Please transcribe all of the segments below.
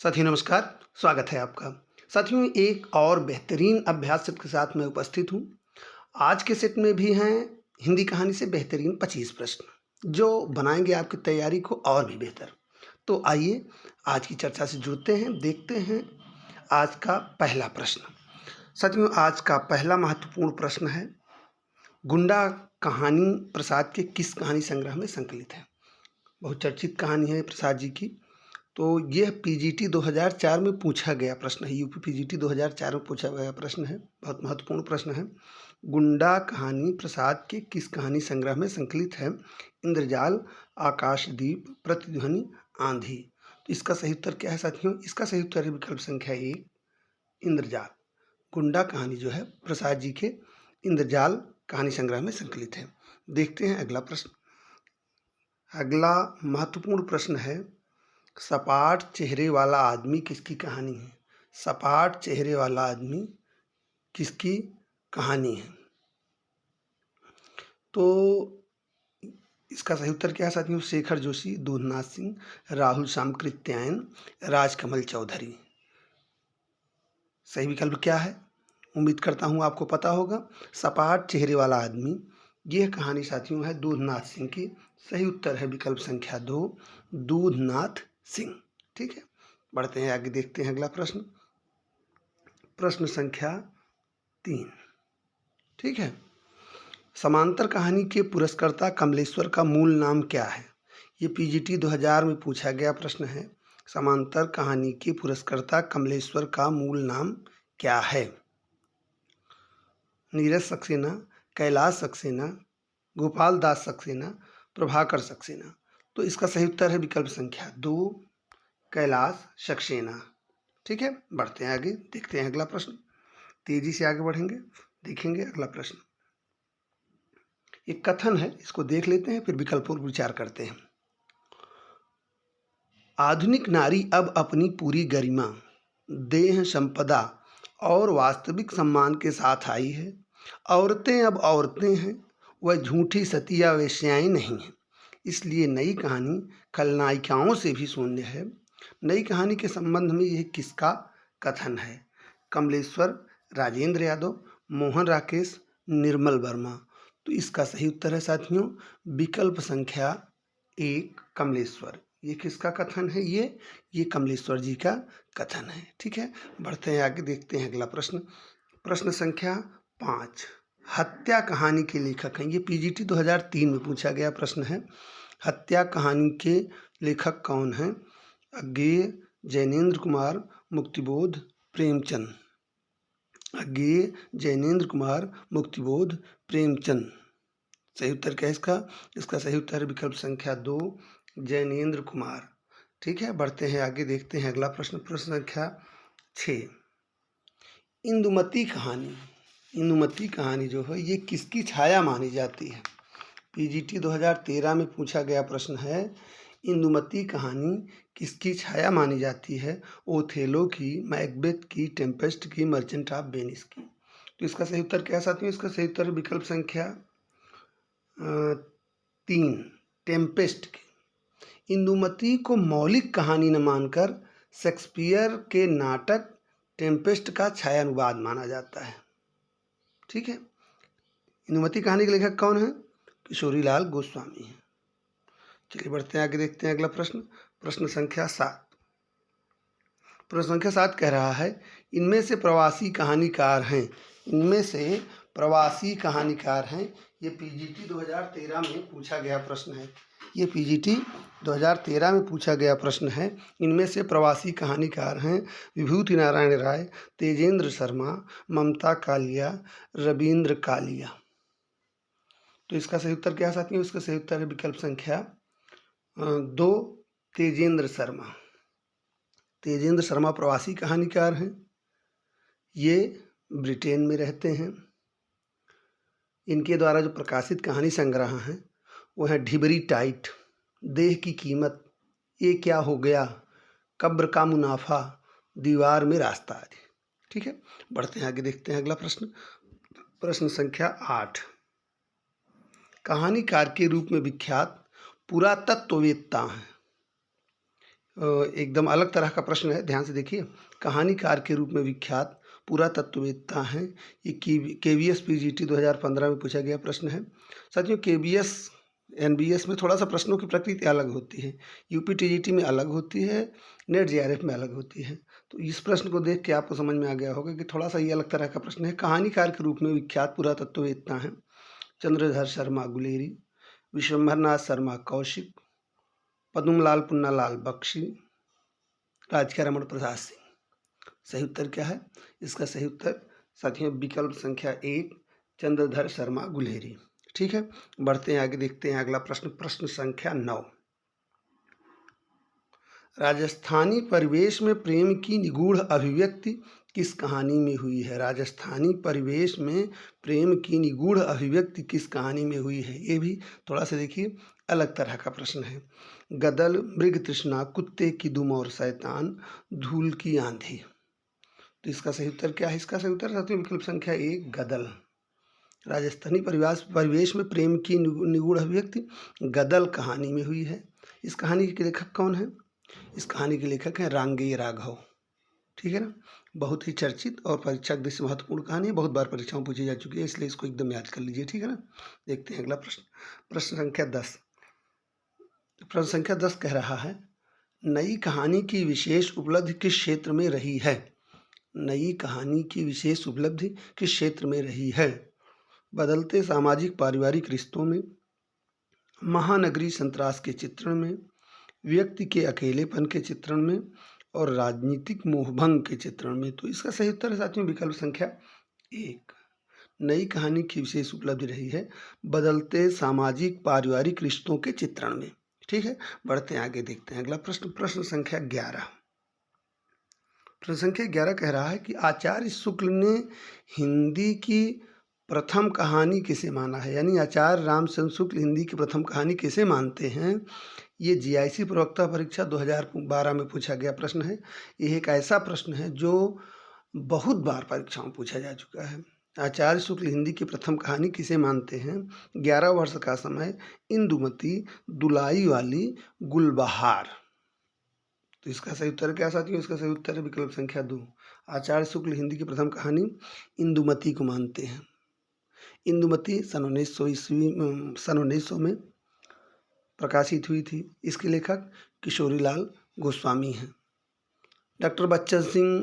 साथियों नमस्कार, स्वागत है आपका। साथियों एक और बेहतरीन अभ्यास सेट के साथ मैं उपस्थित हूँ। आज के सेट में भी हैं हिंदी कहानी से बेहतरीन 25 प्रश्न, जो बनाएंगे आपकी तैयारी को और भी बेहतर। तो आइए आज की चर्चा से जुड़ते हैं, देखते हैं आज का पहला प्रश्न। साथियों आज का पहला महत्वपूर्ण प्रश्न है, गुंडा कहानी प्रसाद के किस कहानी संग्रह में संकलित है? बहुत चर्चित कहानी है प्रसाद जी की। तो यह पीजीटी 2004 में पूछा गया प्रश्न है, यूपी पीजीटी 2004 में पूछा गया प्रश्न है, बहुत महत्वपूर्ण प्रश्न है। गुंडा कहानी प्रसाद के किस कहानी संग्रह में संकलित है? इंद्रजाल, आकाशदीप, प्रतिध्वनि, आंधी। तो इसका सही उत्तर क्या है साथियों? इसका सही उत्तर है विकल्प संख्या 1, इंद्रजाल। गुंडा कहानी जो है प्रसाद जी के इंद्रजाल कहानी संग्रह में संकलित है। देखते हैं अगला प्रश्न। अगला महत्वपूर्ण प्रश्न है, सपाट चेहरे वाला आदमी किसकी कहानी है? सपाट चेहरे वाला आदमी किसकी कहानी है? तो इसका सही उत्तर क्या है साथियों? शेखर जोशी, दूधनाथ सिंह, राहुल सामकृत्यायन, राजकमल चौधरी। सही विकल्प क्या है? उम्मीद करता हूँ आपको पता होगा। सपाट चेहरे वाला आदमी, यह कहानी साथियों है दूधनाथ सिंह की। सही उत्तर है विकल्प संख्या 2, दूधनाथ सिंह। ठीक है, बढ़ते हैं आगे, देखते हैं अगला प्रश्न। प्रश्न संख्या 3। ठीक है, समांतर कहानी के पुरस्कर्ता कमलेश्वर का मूल नाम क्या है? ये पीजीटी 2000 में पूछा गया प्रश्न है। समांतर कहानी के पुरस्कर्ता कमलेश्वर का मूल नाम क्या है? नीरज सक्सेना, कैलाश सक्सेना, गोपाल दास सक्सेना, प्रभाकर सक्सेना। तो इसका सही उत्तर है विकल्प संख्या 2, कैलाश सक्सेना। ठीक है, बढ़ते हैं आगे, देखते हैं अगला प्रश्न। तेजी से आगे बढ़ेंगे, देखेंगे अगला प्रश्न। एक कथन है, इसको देख लेते हैं, फिर विकल्पों पर विचार करते हैं। आधुनिक नारी अब अपनी पूरी गरिमा, देह संपदा और वास्तविक सम्मान के साथ आई है। औरतें अब औरतें हैं, वह झूठी सतिया वेश्याएं नहीं हैं। इसलिए नई कहानी खलनायिकाओं से भी शून्य है। नई कहानी के संबंध में यह किसका कथन है? कमलेश्वर, राजेंद्र यादव, मोहन राकेश, निर्मल वर्मा। तो इसका सही उत्तर है साथियों विकल्प संख्या 1, कमलेश्वर। ये किसका कथन है? ये कमलेश्वर जी का कथन है। ठीक है, बढ़ते हैं आगे, देखते हैं अगला प्रश्न। प्रश्न संख्या 5। हत्या कहानी के लेखक हैं, ये पीजीटी 2003 में पूछा गया प्रश्न है। हत्या कहानी के लेखक कौन हैं? अज्ञेय, जैनेन्द्र कुमार, मुक्तिबोध, प्रेमचंद। अज्ञेय, जैनेन्द्र कुमार, मुक्तिबोध, प्रेमचंद। सही उत्तर क्या है इसका? इसका सही उत्तर है विकल्प संख्या 2, जैनेन्द्र कुमार। ठीक है, बढ़ते हैं आगे, देखते हैं अगला प्रश्न। प्रश्न संख्या 6। इंदुमती कहानी, इंदुमती कहानी जो है ये किसकी छाया मानी जाती है? पीजीटी 2013 में पूछा गया प्रश्न है। इंदुमती कहानी किसकी छाया मानी जाती है? ओथेलो की, मैकबेथ की, टेम्पेस्ट की, मर्चेंट ऑफ वेनिस की। तो इसका सही उत्तर क्या है साथियों? इसका सही उत्तर विकल्प संख्या 3, टेम्पेस्ट की। इंदुमती को मौलिक कहानी न मानकर शेक्सपियर के नाटक टेम्पेस्ट का छायानुवाद माना जाता है। ठीक है, इंदुमती कहानी के लेखक कौन है? किशोरीलाल गोस्वामी हैं। चलिए बढ़ते हैं आगे, देखते हैं अगला प्रश्न। प्रश्न संख्या 7। प्रश्न संख्या 7 कह रहा है, इनमें से प्रवासी कहानीकार हैं। इनमें से प्रवासी कहानीकार हैं। ये पीजीटी 2013 में पूछा गया प्रश्न है। ये पीजीटी 2013 में पूछा गया प्रश्न है। इनमें से प्रवासी कहानीकार हैं विभूति नारायण राय, तेजेंद्र शर्मा, ममता कालिया, रविंद्र कालिया। तो इसका सही उत्तर क्या है साथियों? इसका सही उत्तर है विकल्प संख्या 2, तेजेंद्र शर्मा। तेजेंद्र शर्मा प्रवासी कहानीकार हैं। ये ब्रिटेन में रहते हैं। इनके द्वारा जो प्रकाशित कहानी संग्रह हैं वो है ढिबरी टाइट, देह की कीमत, ये क्या हो गया, कब्र का मुनाफा, दीवार में रास्ता आदि। ठीक है, बढ़ते हैं आगे, देखते हैं अगला प्रश्न। प्रश्न संख्या 8। कहानीकार के रूप में विख्यात पुरातत्ववेत्ता हैं। एकदम अलग तरह का प्रश्न है, ध्यान से देखिए। कहानीकार के रूप में विख्यात पुरातत्ववेत्ता हैं। ये केवीएस पीजीटी 2015 में पूछा गया प्रश्न है। साथियों, केबीएस एनबीएस में थोड़ा सा प्रश्नों की प्रकृति अलग होती है, यूपी टीजीटी में अलग होती है, नेट जेआरएफ में अलग होती है। तो इस प्रश्न को देख के आपको समझ में आ गया होगा कि थोड़ा सा ये अलग तरह का प्रश्न है। कहानीकार के रूप में विख्यात पुरातत्ववेत्ता हैं चंद्रधर शर्मा गुलेरी, विश्वंभरनाथ शर्मा कौशिक, पद्मलाल पुन्नालाल बख्शी, राजकीय रमण प्रसाद सिंह। सही उत्तर क्या है? इसका सही उत्तर साथियों विकल्प संख्या 1 चंद्रधर शर्मा गुलेरी। ठीक है, बढ़ते हैं आगे, देखते हैं अगला प्रश्न, प्रश्न संख्या 9। राजस्थानी परिवेश में प्रेम की निगूढ़ अभिव्यक्ति किस कहानी में हुई है? राजस्थानी परिवेश में प्रेम की निगूढ़ अभिव्यक्ति किस कहानी में हुई है? ये भी थोड़ा सा देखिए अलग तरह का प्रश्न है। गदल, मृग तृष्णा, कुत्ते की दुम और शैतान, धूल की आंधी। तो इसका सही उत्तर क्या है? इसका सही उत्तर साथियों विकल्प संख्या 1 गदल। राजस्थानी परिवेश में प्रेम की निगूढ़ अभिव्यक्ति गदल कहानी में हुई है। इस कहानी के लेखक कौन है? इस कहानी के लेखक हैं रांगेय राघव। ठीक है ना, बहुत ही चर्चित और परीक्षा के दृष्टि से महत्वपूर्ण कहानी है, बहुत बार परीक्षाओं में पूछी जा चुकी है, इसलिए इसको एकदम याद कर लीजिए। ठीक है ना, देखते हैं अगला प्रश्न, प्रश्न संख्या 10। प्रश्न संख्या 10 कह रहा है, नई कहानी की विशेष उपलब्धि किस क्षेत्र में रही है? नई कहानी की विशेष उपलब्धि किस क्षेत्र में रही है? बदलते सामाजिक पारिवारिक रिश्तों में, महानगरीय संतरास के चित्रण में, व्यक्ति के अकेलेपन के चित्रण में और राजनीतिक मोहभंग के चित्रण में। तो इसका सही उत्तर है साथियों विकल्प संख्या 1। नई कहानी की विशेष उपलब्धि रही है बदलते सामाजिक पारिवारिक रिश्तों के चित्रण में। ठीक है, बढ़ते हैं आगे, देखते हैं अगला प्रश्न, प्रश्न संख्या 11। प्रश्न संख्या 11 कह रहा है कि आचार्य शुक्ल ने हिंदी की प्रथम कहानी किसे माना है? यानी आचार्य रामचंद्र शुक्ल हिंदी की प्रथम कहानी किसे मानते हैं? ये जीआईसी प्रवक्ता परीक्षा 2012 में पूछा गया प्रश्न है। यह एक ऐसा प्रश्न है जो बहुत बार परीक्षाओं में पूछा जा चुका है। आचार्य शुक्ल हिंदी की प्रथम कहानी किसे मानते हैं? 11 वर्ष का समय, इंदुमती, दुलाई वाली, गुलबहार। तो इसका सही उत्तर क्या साथियों? इसका सही उत्तर है विकल्प संख्या 2। आचार्य शुक्ल हिंदी की प्रथम कहानी इंदुमती को मानते हैं। इंदुमती सन 1900 में प्रकाशित हुई थी। इसके लेखक किशोरीलाल गोस्वामी हैं। डॉक्टर बच्चन सिंह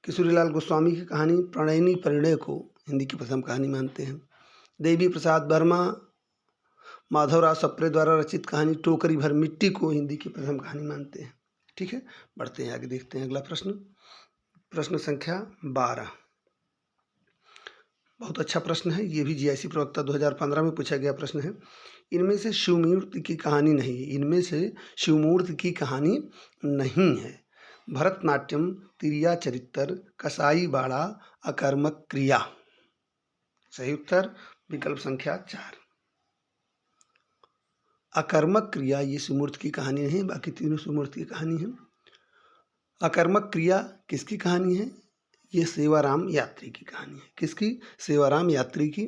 किशोरीलाल गोस्वामी की कहानी प्रणयिनी परिणय को हिंदी की प्रथम कहानी मानते हैं। देवी प्रसाद वर्मा, माधवराव सप्रे द्वारा रचित कहानी टोकरी भर मिट्टी को हिंदी की प्रथम कहानी मानते हैं। ठीक है, बढ़ते हैं आगे, देखते हैं अगला प्रश्न, प्रश्न संख्या 12। बहुत अच्छा प्रश्न है, ये भी जीआईसी प्रवक्ता 2015 में पूछा गया प्रश्न है। इनमें से शिवमूर्ति की कहानी नहीं है, इनमें से शिवमूर्ति की कहानी नहीं है। भरतनाट्यम, तिरिया चरित्र, कसाई बाड़ा, अकर्मक क्रिया। सही उत्तर विकल्प संख्या 4। अकर्मक क्रिया ये शिवमूर्ति की कहानी नहीं, बाकी तीनों शिवमूर्ति की कहानी है। अकर्मक क्रिया किसकी कहानी है? ये सेवाराम यात्री की कहानी है। किसकी? सेवाराम यात्री की।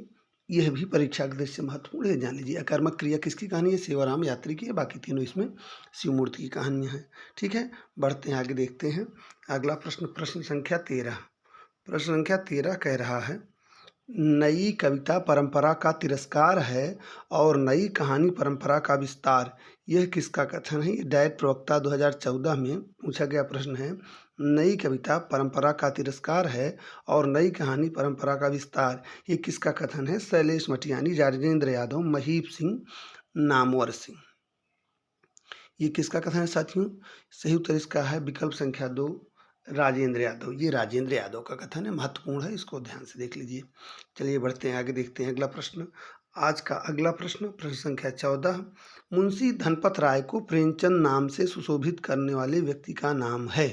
यह भी परीक्षा के दृष्टि से महत्वपूर्ण है, जान लीजिए। अकर्मक क्रिया किसकी कहानी है? सेवाराम यात्री की है। बाकी तीनों इसमें शिवमूर्ति की कहानियाँ हैं। ठीक है, बढ़ते हैं आगे, देखते हैं अगला प्रश्न, प्रश्न संख्या 13। प्रश्न संख्या 13 कह रहा है, नई कविता परंपरा का तिरस्कार है और नई कहानी परंपरा का विस्तार, यह किसका कथन है? ये डायट प्रवक्ता 2014 में पूछा गया प्रश्न है। नई कविता परंपरा का तिरस्कार है और नई कहानी परंपरा का विस्तार, ये किसका कथन है? शैलेश मटियानी, राजेंद्र यादव, महीप सिंह, नामवर सिंह। ये किसका कथन है साथियों? सही उत्तर इसका है विकल्प संख्या 2 राजेंद्र यादव। ये राजेंद्र यादव का कथन है, महत्वपूर्ण है, इसको ध्यान से देख लीजिए। चलिए बढ़ते हैं आगे, देखते हैं अगला प्रश्न। आज का अगला प्रश्न, प्रश्न संख्या 14। मुंशी धनपत राय को प्रेमचंद नाम से सुशोभित करने वाले व्यक्ति का नाम है?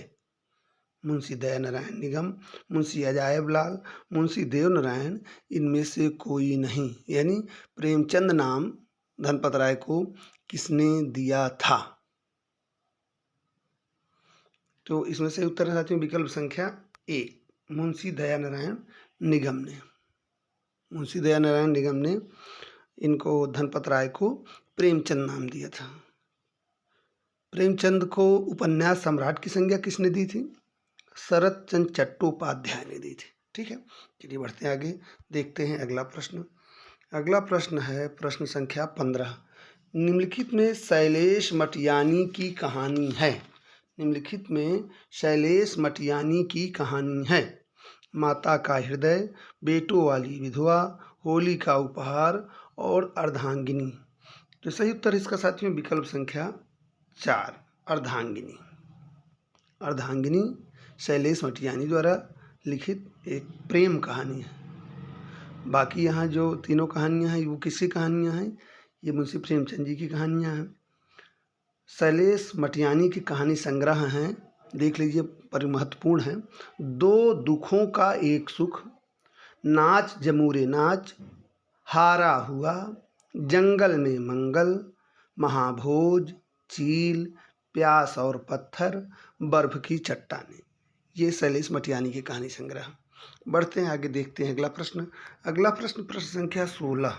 मुंशी दयानारायण निगम, मुंशी अजायब लाल, मुंशी देव नारायण, इनमें से कोई नहीं। यानी प्रेमचंद नाम धनपत राय को किसने दिया था? तो इसमें से उत्तर है साथियों विकल्प संख्या 1 मुंशी दयानारायण निगम ने। मुंशी दयानारायण निगम ने इनको धनपत राय को प्रेमचंद नाम दिया था। प्रेमचंद को उपन्यास सम्राट की संज्ञा किसने दी थी? शरत चंद्र चट्टोपाध्याय ने दी थी। ठीक है, चलिए बढ़ते हैं आगे, देखते हैं अगला प्रश्न। अगला प्रश्न है प्रश्न संख्या 15। निम्नलिखित में शैलेश मटियानी की कहानी है। निम्नलिखित में शैलेश मटियानी की कहानी है। माता का हृदय, बेटों वाली विधवा, होली का उपहार और अर्धांगिनी। तो सही उत्तर इसका साथियों विकल्प संख्या 4, अर्धांगिनी। अर्धांगिनी शैलेश मटियानी द्वारा लिखित एक प्रेम कहानी है। बाकी यहाँ जो तीनों कहानियाँ हैं वो किसकी कहानियाँ हैं? ये मुंशी प्रेमचंद जी की कहानियाँ हैं। शैलेश मटियानी की कहानी संग्रह हैं, देख लीजिए, परिमहत्वपूर्ण है। दो दुखों का एक सुख, नाच जमूरे नाच, हारा हुआ, जंगल में मंगल, महाभोज, चील, प्यास और पत्थर, बर्फ की चट्टानें। ये शैलेश मटियानी की कहानी संग्रह। बढ़ते हैं आगे, देखते हैं अगला प्रश्न। अगला प्रश्न प्रश्न संख्या 16।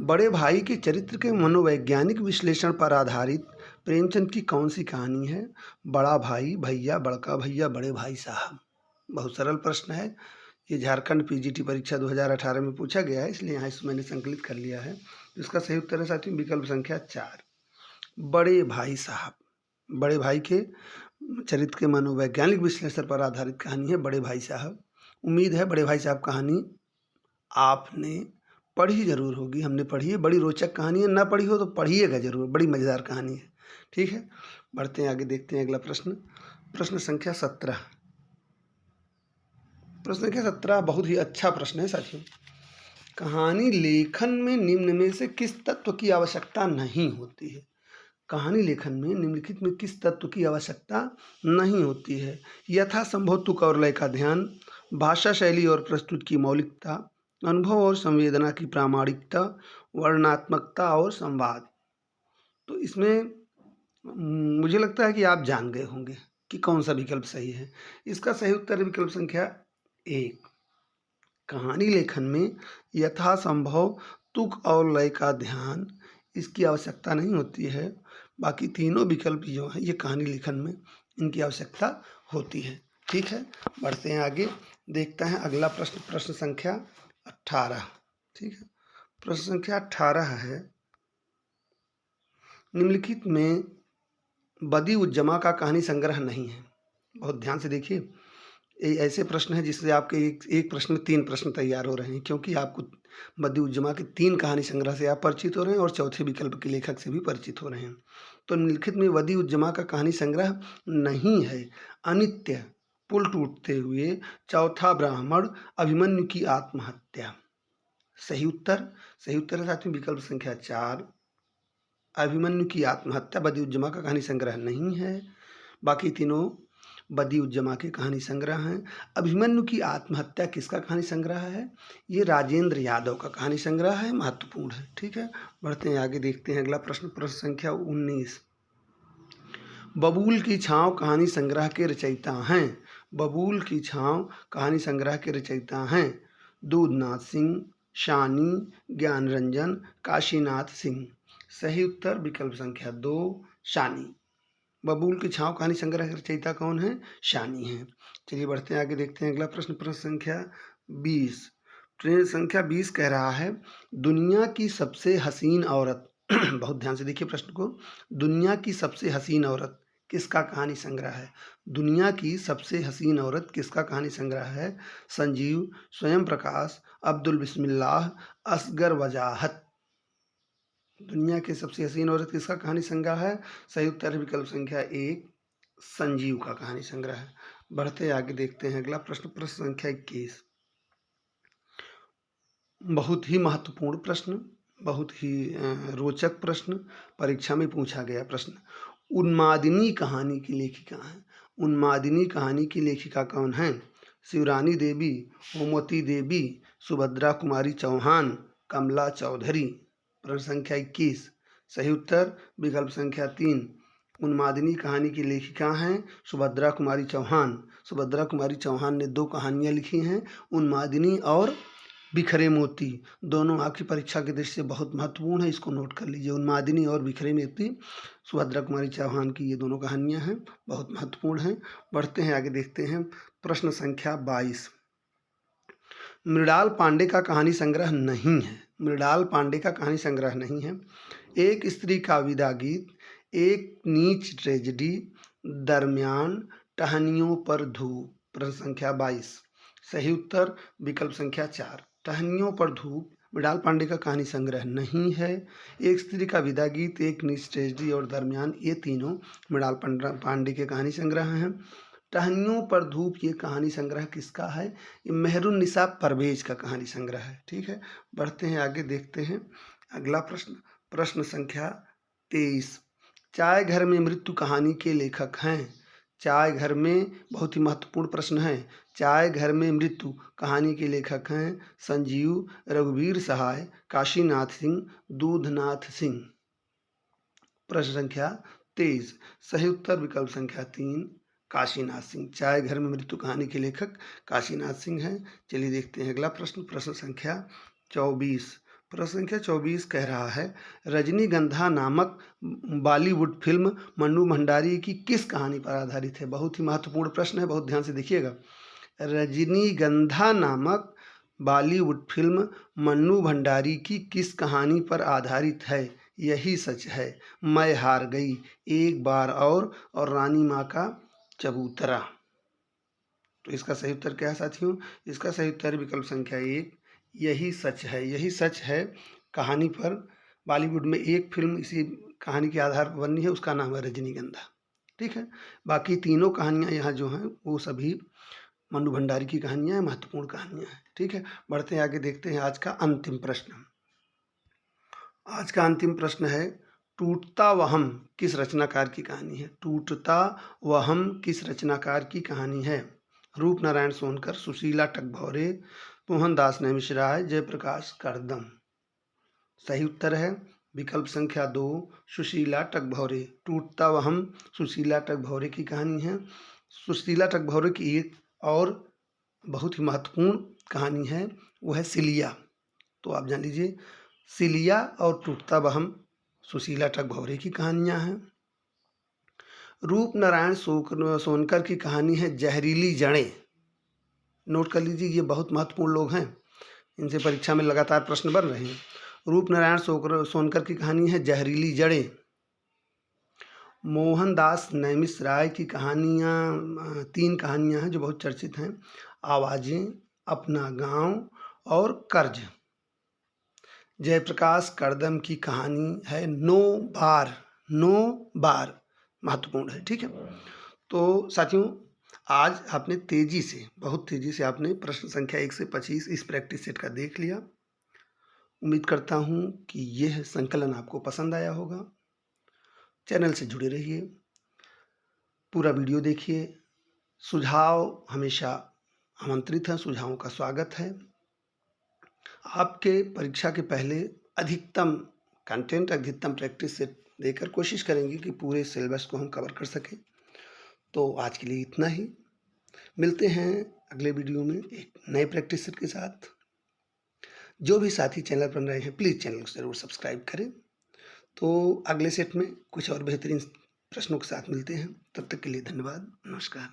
बड़े भाई के चरित्र के मनोवैज्ञानिक विश्लेषण पर आधारित प्रेमचंद की कौन सी कहानी है? बड़ा भाई, भैया, बड़का भैया, बड़े भाई साहब। बहुत सरल प्रश्न है। ये झारखंड पीजीटी परीक्षा 2018 में पूछा गया है, इसलिए यहाँ इस मैंने संकलित कर लिया है। इसका सही उत्तर है साथियों विकल्प संख्या 4, बड़े भाई साहब। बड़े भाई के चरित्र के मनोवैज्ञानिक विश्लेषण पर आधारित कहानी है बड़े भाई साहब। उम्मीद है बड़े भाई साहब कहानी आपने पढ़ी जरूर होगी। हमने पढ़ी है, बड़ी रोचक कहानी है। ना पढ़ी हो तो पढ़िएगा जरूर, बड़ी मज़ेदार कहानी है। ठीक है, बढ़ते हैं आगे, देखते हैं अगला प्रश्न। प्रश्न संख्या 17। प्रश्न संख्या 17 बहुत ही अच्छा प्रश्न है साथियों। कहानी लेखन में निम्न में से किस तत्व की आवश्यकता नहीं होती है? कहानी लेखन में निम्नलिखित में किस तत्व की आवश्यकता नहीं होती है? यथासंभव तुक और लय का ध्यान, भाषा शैली और प्रस्तुत की मौलिकता, अनुभव और संवेदना की प्रामाणिकता, वर्णनात्मकता और संवाद। तो इसमें मुझे लगता है कि आप जान गए होंगे कि कौन सा विकल्प सही है। इसका सही उत्तर है विकल्प संख्या 1। कहानी लेखन में यथासंभव तुक और लय का ध्यान, इसकी आवश्यकता नहीं होती है। बाकी तीनों विकल्प जो हैं ये कहानी लेखन में इनकी आवश्यकता होती है। ठीक है, बढ़ते हैं आगे, देखते हैं अगला प्रश्न प्रश्न संख्या 18। ठीक है, प्रश्न संख्या 18 है। निम्नलिखित में बदी उज्जमा का कहानी संग्रह नहीं है। बहुत ध्यान से देखिए, ये ऐसे प्रश्न हैं जिससे आपके एक प्रश्न में 3 प्रश्न तैयार हो रहे हैं, क्योंकि आपको बदी उज्जमा के 3 कहानी संग्रह से आप परिचित हो रहे हैं और चौथे विकल्प के लेखक से भी परिचित हो रहे हैं। तो निम्नलिखित में बदी उज्जमा का कहानी संग्रह नहीं है। अनित्य, पुल टूटते हुए, चौथा ब्राह्मण, अभिमन्यु की आत्महत्या। सही उत्तर है साथियों विकल्प संख्या 4, अभिमन्यु की आत्महत्या बदी उज्जमा का कहानी संग्रह नहीं है। बाकी तीनों बदी उज्जमा के कहानी संग्रह हैं। अभिमन्यु की आत्महत्या किसका कहानी संग्रह है? ये राजेंद्र यादव का कहानी संग्रह है, महत्वपूर्ण है। ठीक है, बढ़ते हैं आगे, देखते हैं अगला प्रश्न प्रश्न संख्या 19। बबूल की छाँव कहानी संग्रह के रचयिता हैं। बबूल की छाँव कहानी संग्रह के रचयिता हैं दूधनाथ सिंह, शानी, ज्ञान रंजन, काशीनाथ सिंह। सही उत्तर विकल्प संख्या 2, शानी। बबूल की छाँव कहानी संग्रह के रचयिता कौन है? शानी हैं। चलिए बढ़ते हैं आगे, देखते हैं अगला प्रश्न प्रश्न संख्या 20। प्रश्न संख्या 20 कह रहा है दुनिया की सबसे हसीन औरत बहुत ध्यान से देखिए प्रश्न को। दुनिया की सबसे हसीन औरत किसका कहानी संग्रह है? दुनिया की सबसे हसीन औरत किसका कहानी संग्रह है? संजीव, स्वयं प्रकाश, अब्दुल बिस्मिल्लाह, असगर वजाहत। दुनिया की सबसे हसीन औरत किसका कहानी संग्रह है? सही उत्तर है विकल्प संख्या 1, संजीव का कहानी संग्रह है। बढ़ते आगे, देखते हैं अगला प्रश्न प्रश्न संख्या 21। बहुत ही महत्वपूर्ण प्रश्न, बहुत ही रोचक प्रश्न, परीक्षा में पूछा गया प्रश्न। उन्मादिनी कहानी की लेखिका है। उन्मादिनी कहानी की लेखिका कौन है? शिवरानी देवी, ओमवती देवी, सुभद्रा कुमारी चौहान, कमला चौधरी। प्रश्न संख्या 21। सही उत्तर विकल्प संख्या 3, उन्मादिनी कहानी की लेखिका हैं सुभद्रा कुमारी चौहान। सुभद्रा कुमारी चौहान ने 2 कहानियाँ लिखी हैं, उन्मादिनी और बिखरे मोती दोनों आपकी परीक्षा की दृष्टि से बहुत महत्वपूर्ण है, इसको नोट कर लीजिए। उन्मादिनी और बिखरे मोती सुभद्रा कुमारी चौहान की ये दोनों कहानियाँ हैं, बहुत महत्वपूर्ण हैं। बढ़ते हैं आगे, देखते हैं प्रश्न संख्या 22। मृणाल पांडे का कहानी संग्रह नहीं है। मृणाल पांडे का कहानी संग्रह नहीं है। एक स्त्री का विदा गीत, एक नीच ट्रेजेडी, दरमियान, टहनियों पर धूप। प्रश्न संख्या 22। सही उत्तर विकल्प संख्या 4, टहनियों पर धूप मृणाल पांडे का कहानी संग्रह नहीं है। एक स्त्री का विदा गीत, एक नीच ट्रेजेडी और दरमियान, ये तीनों मृणाल पांडे के कहानी संग्रह हैं। टहनियों पर धूप ये कहानी संग्रह किसका है? ये मेहरुन्निसा परवेज का कहानी संग्रह है। ठीक है, बढ़ते हैं आगे, देखते हैं अगला प्रश्न। प्रश्न संख्या 23। चाय घर में मृत्यु कहानी के लेखक हैं। चाय घर में, बहुत ही महत्वपूर्ण प्रश्न है। चाय घर में मृत्यु कहानी के लेखक हैं संजीव, रघुवीर सहाय, काशीनाथ सिंह, दूधनाथ सिंह। प्रश्न संख्या 23। सही उत्तर विकल्प संख्या 3, काशीनाथ सिंह। चाय घर में मृत्यु कहानी के लेखक काशीनाथ सिंह हैं। चलिए देखते हैं अगला प्रश्न। प्रश्न संख्या 24। प्रश्न संख्या 24 कह रहा है, रजनीगंधा नामक बॉलीवुड फिल्म मन्नू भंडारी की किस कहानी पर आधारित है? बहुत ही महत्वपूर्ण प्रश्न है, बहुत ध्यान से देखिएगा। रजनीगंधा नामक बॉलीवुड फिल्म मन्नू भंडारी की किस कहानी पर आधारित है? यही सच है, मैं हार गई, एक बार और रानी माँ का चबूतरा। तो इसका सही उत्तर क्या है साथियों? इसका सही उत्तर विकल्प संख्या 1, यही सच है। यही सच है कहानी पर बॉलीवुड में एक फिल्म इसी कहानी के आधार पर बनी है, उसका नाम है रजनीगंधा। ठीक है, बाकी तीनों कहानियाँ यहाँ जो हैं वो सभी मन्नू भंडारी की कहानियाँ हैं, महत्वपूर्ण कहानियाँ हैं। ठीक है, बढ़ते हैं आगे, देखते हैं आज का अंतिम प्रश्न। आज का अंतिम प्रश्न है, टूटता वहम किस रचनाकार की कहानी है? टूटता वहम किस रचनाकार की कहानी है? रूपनारायण सोनकर, सुशीला टकभौरे, मोहनदास नैमिषराय, जयप्रकाश करदम। सही उत्तर है विकल्प संख्या 2, सुशीला टकभौरे। टूटता वहम सुशीला टकभौरे की कहानी है। सुशीला टकभौरे की एक और बहुत ही महत्वपूर्ण कहानी है, वो है सिलिया। तो आप जान लीजिए, सिलिया और टूटता वहम सुशीला टकभौरे की कहानियाँ हैं। रूपनारायण सोनकर की कहानी है जहरीली जड़ें। नोट कर लीजिए, ये बहुत महत्वपूर्ण लोग हैं, इनसे परीक्षा में लगातार प्रश्न बन रहे हैं। रूपनारायण सोनकर की कहानी है जहरीली जड़ें। मोहनदास नैमिषराय की कहानियाँ, 3 कहानियाँ हैं जो बहुत चर्चित हैं, आवाज़ें, अपना गांव और कर्ज। जयप्रकाश करदम की कहानी है नो बार। नो बार महत्वपूर्ण है। ठीक है, तो साथियों आज आपने तेज़ी से, बहुत तेज़ी से आपने प्रश्न संख्या 1 से 25 इस प्रैक्टिस सेट का देख लिया। उम्मीद करता हूँ कि यह संकलन आपको पसंद आया होगा। चैनल से जुड़े रहिए, पूरा वीडियो देखिए। सुझाव हमेशा आमंत्रित हैं, सुझावों का स्वागत है। आपके परीक्षा के पहले अधिकतम कंटेंट, अधिकतम प्रैक्टिस सेट देकर कोशिश करेंगे कि पूरे सिलेबस को हम कवर कर सकें। तो आज के लिए इतना ही, मिलते हैं अगले वीडियो में एक नए प्रैक्टिस सेट के साथ। जो भी साथी चैनल पर नए हैं प्लीज़ चैनल को ज़रूर सब्सक्राइब करें। तो अगले सेट में कुछ और बेहतरीन प्रश्नों के साथ मिलते हैं, तब तक के लिए धन्यवाद, नमस्कार।